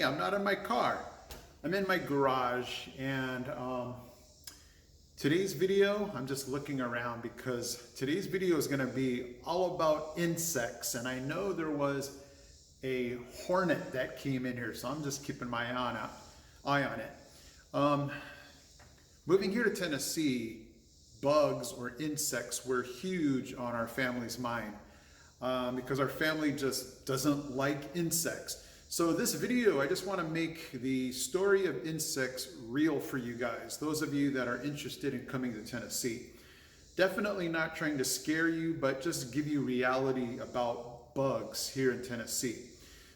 Hey, I'm not in my car. I'm in my garage, and today's video, I'm just looking around because today's video is going to be all about insects, and I know there was a hornet that came in here, so I'm just keeping my eye on it. Moving here to Tennessee, bugs or insects were huge on our family's mind because our family just doesn't like insects. So this video, I just want to make the story of insects real for you guys, those of you that are interested in coming to Tennessee. Definitely not trying to scare you, but just give you reality about bugs here in Tennessee.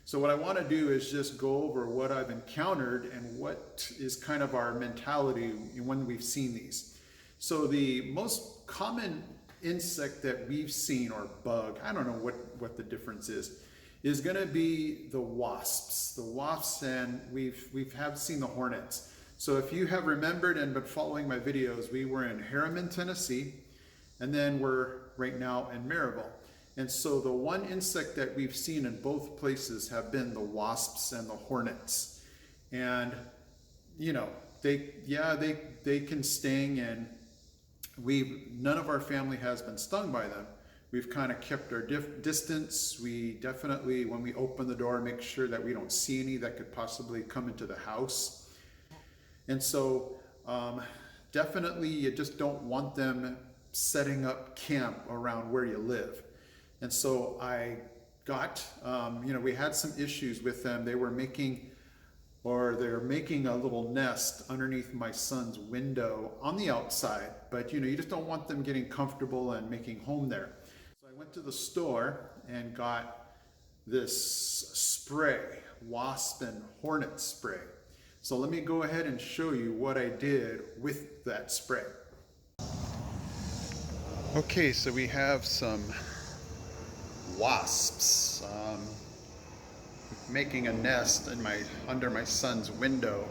So what I want to do is just go over what I've encountered and what is kind of our mentality when we've seen these. So the most common insect that we've seen, or bug, I don't know what the difference is going to be the wasps. The wasps, and we've seen the hornets. So if you have remembered and been following my videos, we were in Harriman, Tennessee, and then we're right now in Maryville. And so the one insect that we've seen in both places have been the wasps and the hornets. And you know, they can sting, and none of our family has been stung by them. We've kind of kept our distance. We definitely, when we open the door, make sure that we don't see any that could possibly come into the house. And so definitely you just don't want them setting up camp around where you live. And so I got, we had some issues with them. They're making a little nest underneath my son's window on the outside, but you just don't want them getting comfortable and making home there. So I went to the store and got this spray, wasp and hornet spray. So let me go ahead and show you what I did with that spray. Okay, so we have some wasps making a nest under my son's window.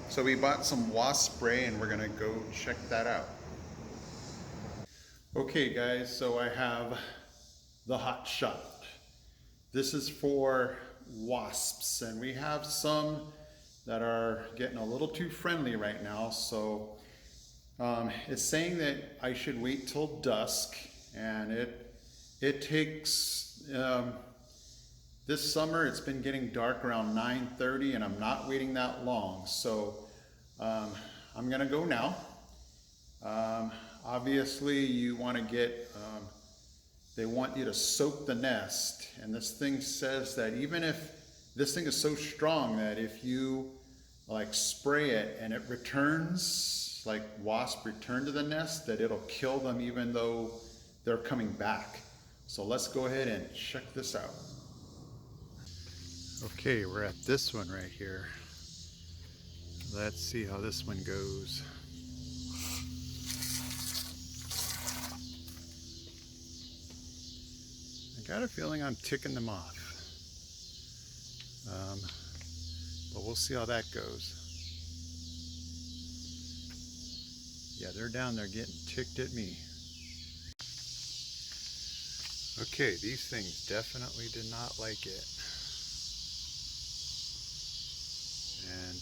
So we bought some wasp spray and we're gonna go check that out. Okay guys, so I have the hot shot. This is for wasps, and we have some that are getting a little too friendly right now. So it's saying that I should wait till dusk, and it takes this summer it's been getting dark around 9:30, and I'm not waiting that long. So I'm gonna go now. Obviously you want to get they want you to soak the nest, and this thing says that even if this thing is so strong that if you like spray it and it returns, like wasps return to the nest, that it'll kill them even though they're coming back. So let's go ahead and check this out. Okay, we're at this one right here. Let's see how this one goes. I got a feeling I'm ticking them off. But we'll see how that goes. Yeah, they're down there getting ticked at me. Okay, these things definitely did not like it. And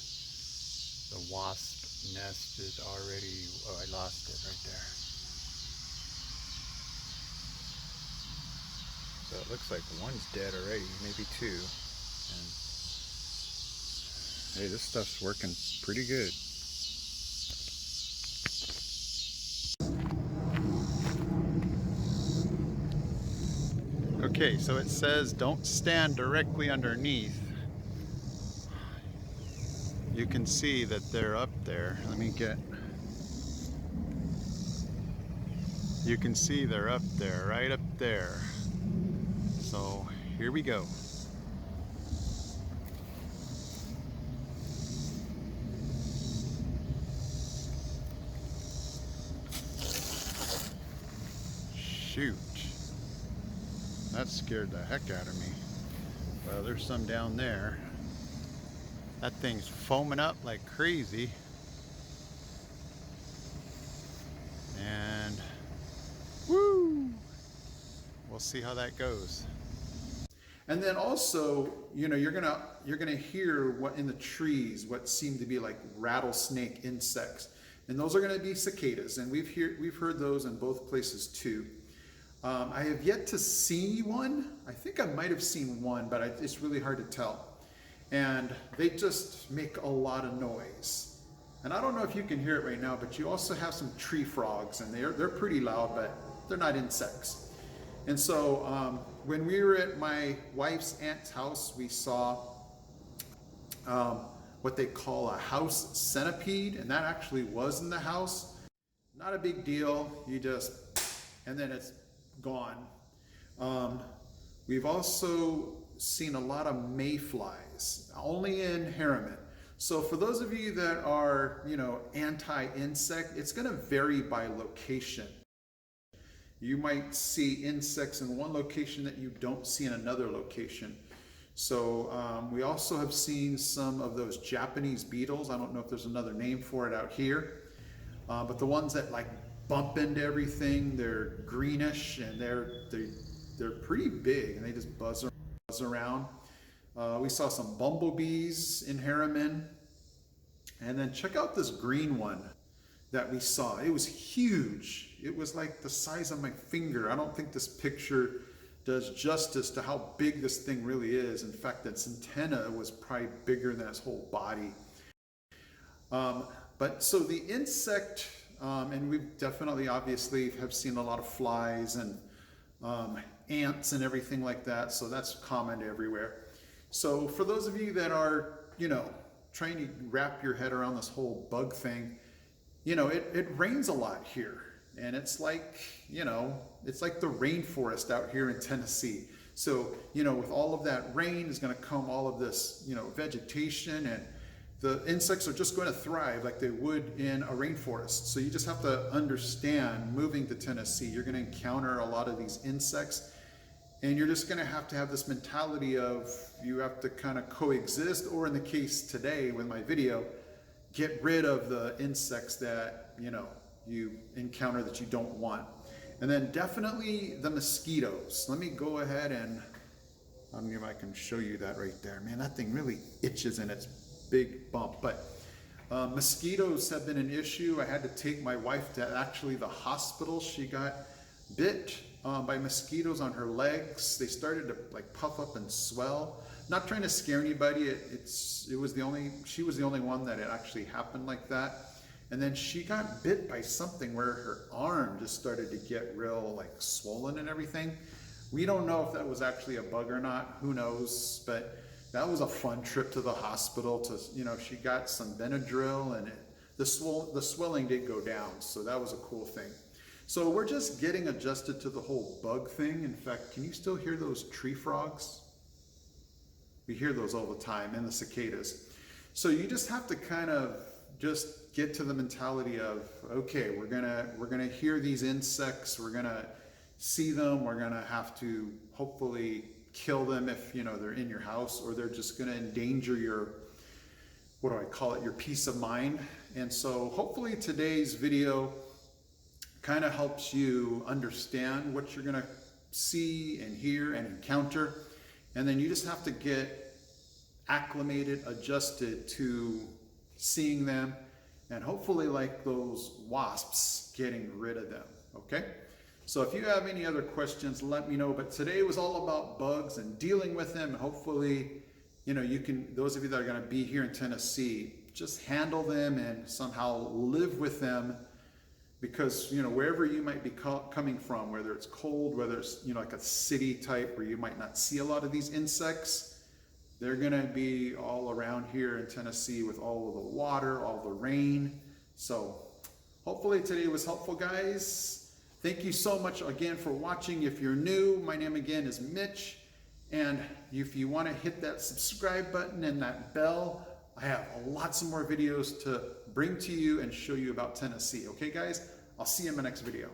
the wasp nest is already, oh, I lost it right there. So it looks like one's dead already, maybe two. And hey, this stuff's working pretty good. Okay, so it says don't stand directly underneath. You can see that they're up there. You can see they're up there, right up there. So here we go. Shoot. That scared the heck out of me. Well, there's some down there. That thing's foaming up like crazy. And woo! We'll see how that goes. And then also, you're gonna hear what in the trees, what seem to be like rattlesnake insects, and those are gonna be cicadas, and we've heard those in both places too. I have yet to see one. I think I might have seen one, but it's really hard to tell. And they just make a lot of noise. And I don't know if you can hear it right now, but you also have some tree frogs, and they're pretty loud, but they're not insects. And so when we were at my wife's aunt's house, we saw what they call a house centipede, and that actually was in the house. Not a big deal. And then it's gone. We've also seen a lot of mayflies, only in Harriman. So for those of you that are, anti-insect, it's going to vary by location. You might see insects in one location that you don't see in another location. So we also have seen some of those Japanese beetles. I don't know if there's another name for it out here, but the ones that like bump into everything, they're greenish and they're pretty big, and they just buzz around. We saw some bumblebees in Harriman. And then check out this green one that we saw. It was huge. It was like the size of my finger. I don't think this picture does justice to how big this thing really is. In fact, its antenna was probably bigger than its whole body. But so the insect, and we've definitely obviously have seen a lot of flies and ants and everything like that. So that's common everywhere. So for those of you that are, trying to wrap your head around this whole bug thing, it rains a lot here. And it's like, it's like the rainforest out here in Tennessee. So, with all of that rain is going to come all of this, vegetation, and the insects are just going to thrive like they would in a rainforest. So you just have to understand, moving to Tennessee, you're going to encounter a lot of these insects. And you're just going to have this mentality of you have to kind of coexist, or in the case today with my video, get rid of the insects that, you encounter that you don't want. And then definitely the mosquitoes. Let me go ahead and, I don't know if I can show you that right there. Man, that thing really itches in its big bump. But mosquitoes have been an issue. I had to take my wife to actually the hospital. She got bit by mosquitoes on her legs. They started to like puff up and swell. Not trying to scare anybody. She was the only one that it actually happened like that. And then she got bit by something where her arm just started to get real like swollen and everything. We don't know if that was actually a bug or not. Who knows? But that was a fun trip to the hospital. She got some Benadryl, and the swelling did go down. So that was a cool thing. So we're just getting adjusted to the whole bug thing. In fact, can you still hear those tree frogs? We hear those all the time, and the cicadas. So you just have to kind of just get to the mentality of, okay, we're gonna hear these insects, we're gonna see them, we're gonna have to hopefully kill them if they're in your house, or they're just gonna endanger your, your peace of mind. And so hopefully today's video kind of helps you understand what you're going to see and hear and encounter. And then you just have to get acclimated, adjusted to seeing them, and hopefully, like those wasps, getting rid of them. Okay? So if you have any other questions, let me know. But today was all about bugs and dealing with them. And hopefully, those of you that are going to be here in Tennessee, just handle them and somehow live with them. Because, wherever you might be coming from, whether it's cold, whether it's, like a city type where you might not see a lot of these insects, they're going to be all around here in Tennessee with all of the water, all the rain. So hopefully today was helpful, guys. Thank you so much again for watching. If you're new, my name again is Mitch. And if you want to hit that subscribe button and that bell, I have lots of more videos to bring to you and show you about Tennessee. Okay, guys? I'll see you in my next video.